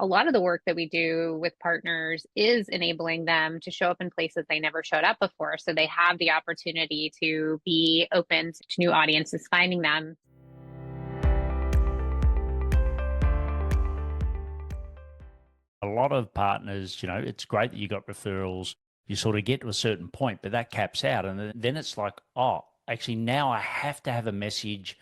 a lot of the work that we do with partners is enabling them to show up in places they never showed up before. So they have the opportunity to be open to new audiences, finding them. A lot of partners, it's great that you got referrals. You sort of get to a certain point, but that caps out. And then it's like, oh, actually now I have to have a message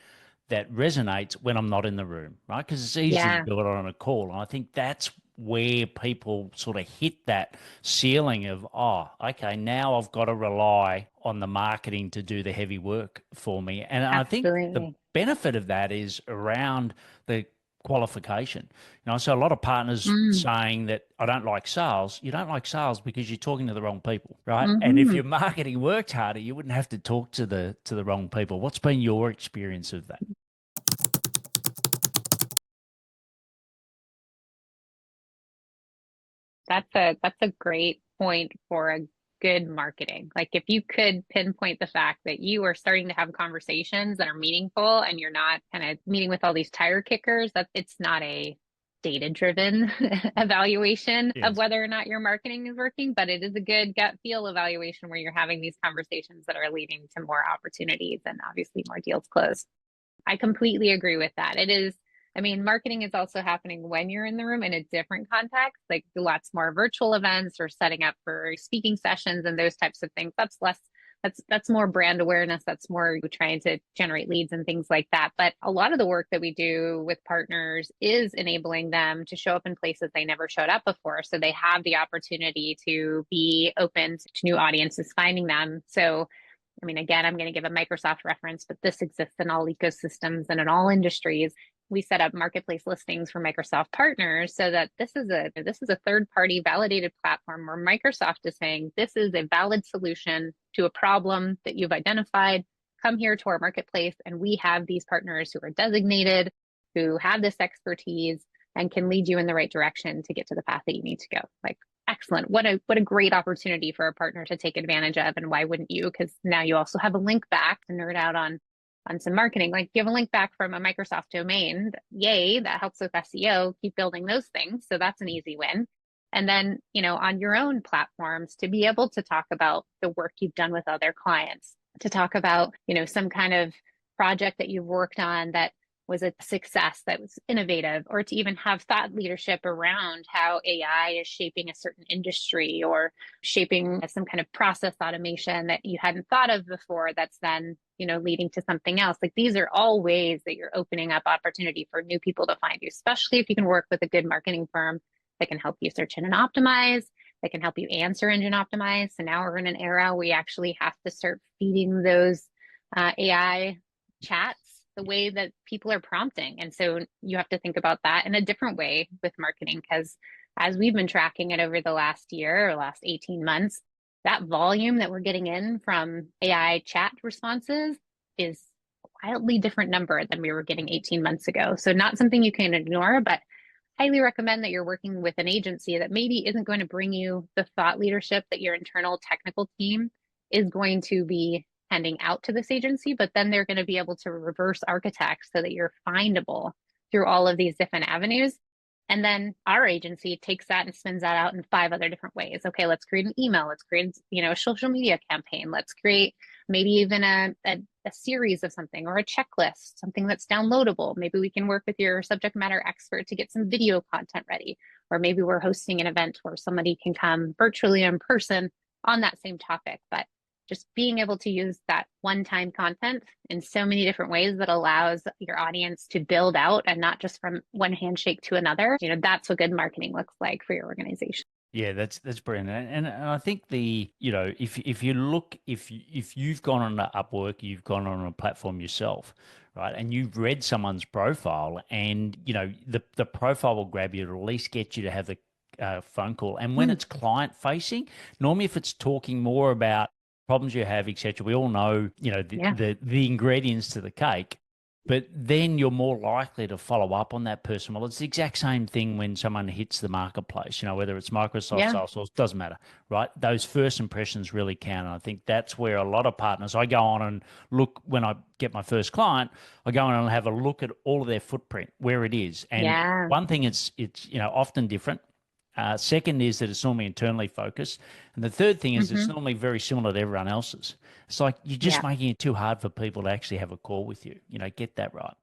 that resonates when I'm not in the room, right? Because it's easy to do it on a call. And I think that's where people sort of hit that ceiling of, oh, okay, now I've got to rely on the marketing to do the heavy work for me. And Absolutely. I think the benefit of that is around the qualification. So a lot of partners saying that I don't like sales. You don't like sales because you're talking to the wrong people, right? And if your marketing worked harder, you wouldn't have to talk to the wrong people. What's been your experience of that? That's a great point for a good marketing. Like if you could pinpoint the fact that you are starting to have conversations that are meaningful and you're not kind of meeting with all these tire kickers, that it's not a data-driven evaluation of whether or not your marketing is working, but it is a good gut feel evaluation where you're having these conversations that are leading to more opportunities and obviously more deals closed. I completely agree with that. Marketing is also happening when you're in the room in a different context, like lots more virtual events or setting up for speaking sessions and those types of things. That's more brand awareness. That's more trying to generate leads and things like that. But a lot of the work that we do with partners is enabling them to show up in places they never showed up before. So they have the opportunity to be open to new audiences, finding them. So again, I'm going to give a Microsoft reference, but this exists in all ecosystems and in all industries. We set up marketplace listings for Microsoft partners so that this is a third-party validated platform where Microsoft is saying this is a valid solution to a problem that you've identified. Come here to our marketplace, and we have these partners who are designated, who have this expertise, and can lead you in the right direction to get to the path that you need to go. Like, excellent. What a great opportunity for a partner to take advantage of. And why wouldn't you? Because now you also have a link back to nerd out on some marketing. Like you have a link back from a Microsoft domain. Yay, that helps with SEO. Keep building those things. So that's an easy win. And then, on your own platforms to be able to talk about the work you've done with other clients, to talk about, some kind of project that you've worked on that was a success, that was innovative, or to even have thought leadership around how AI is shaping a certain industry or shaping some kind of process automation that you hadn't thought of before that's then, leading to something else. Like these are all ways that you're opening up opportunity for new people to find you, especially if you can work with a good marketing firm that can help you search engine optimize, that can help you answer engine optimize. So now we're in an era where we actually have to start feeding those AI chats the way that people are prompting. And so you have to think about that in a different way with marketing, because as we've been tracking it over the last year or last 18 months, that volume that we're getting in from AI chat responses is a wildly different number than we were getting 18 months ago. So not something you can ignore, but highly recommend that you're working with an agency that maybe isn't going to bring you the thought leadership that your internal technical team is going to be handing out to this agency, but then they're going to be able to reverse architect so that you're findable through all of these different avenues. And then our agency takes that and spins that out in 5 other different ways. Okay, let's create an email. Let's create, a social media campaign. Let's create maybe even a series of something or a checklist, something that's downloadable. Maybe we can work with your subject matter expert to get some video content ready. Or maybe we're hosting an event where somebody can come virtually in person on that same topic. But just being able to use that one-time content in so many different ways that allows your audience to build out and not just from one handshake to another. That's what good marketing looks like for your organization. Yeah, that's brilliant. And I think if you look, if you've gone on Upwork, you've gone on a platform yourself, right, and you've read someone's profile, and the profile will grab you, to at least get you to have the phone call. And when it's client facing, normally if it's talking more about problems you have, etc., we all know, the ingredients to the cake. But then you're more likely to follow up on that person. Well, it's the exact same thing when someone hits the marketplace, whether it's Microsoft, Yeah. Salesforce, doesn't matter, right? Those first impressions really count. And I think that's where a lot of partners, I go on and look, when I get my first client, I go on and have a look at all of their footprint, where it is. And Yeah. one thing, it's often different. Second is that it's normally internally focused. And the third thing is it's normally very similar to everyone else's. It's like you're just Yeah. making it too hard for people to actually have a call with you. Get that right.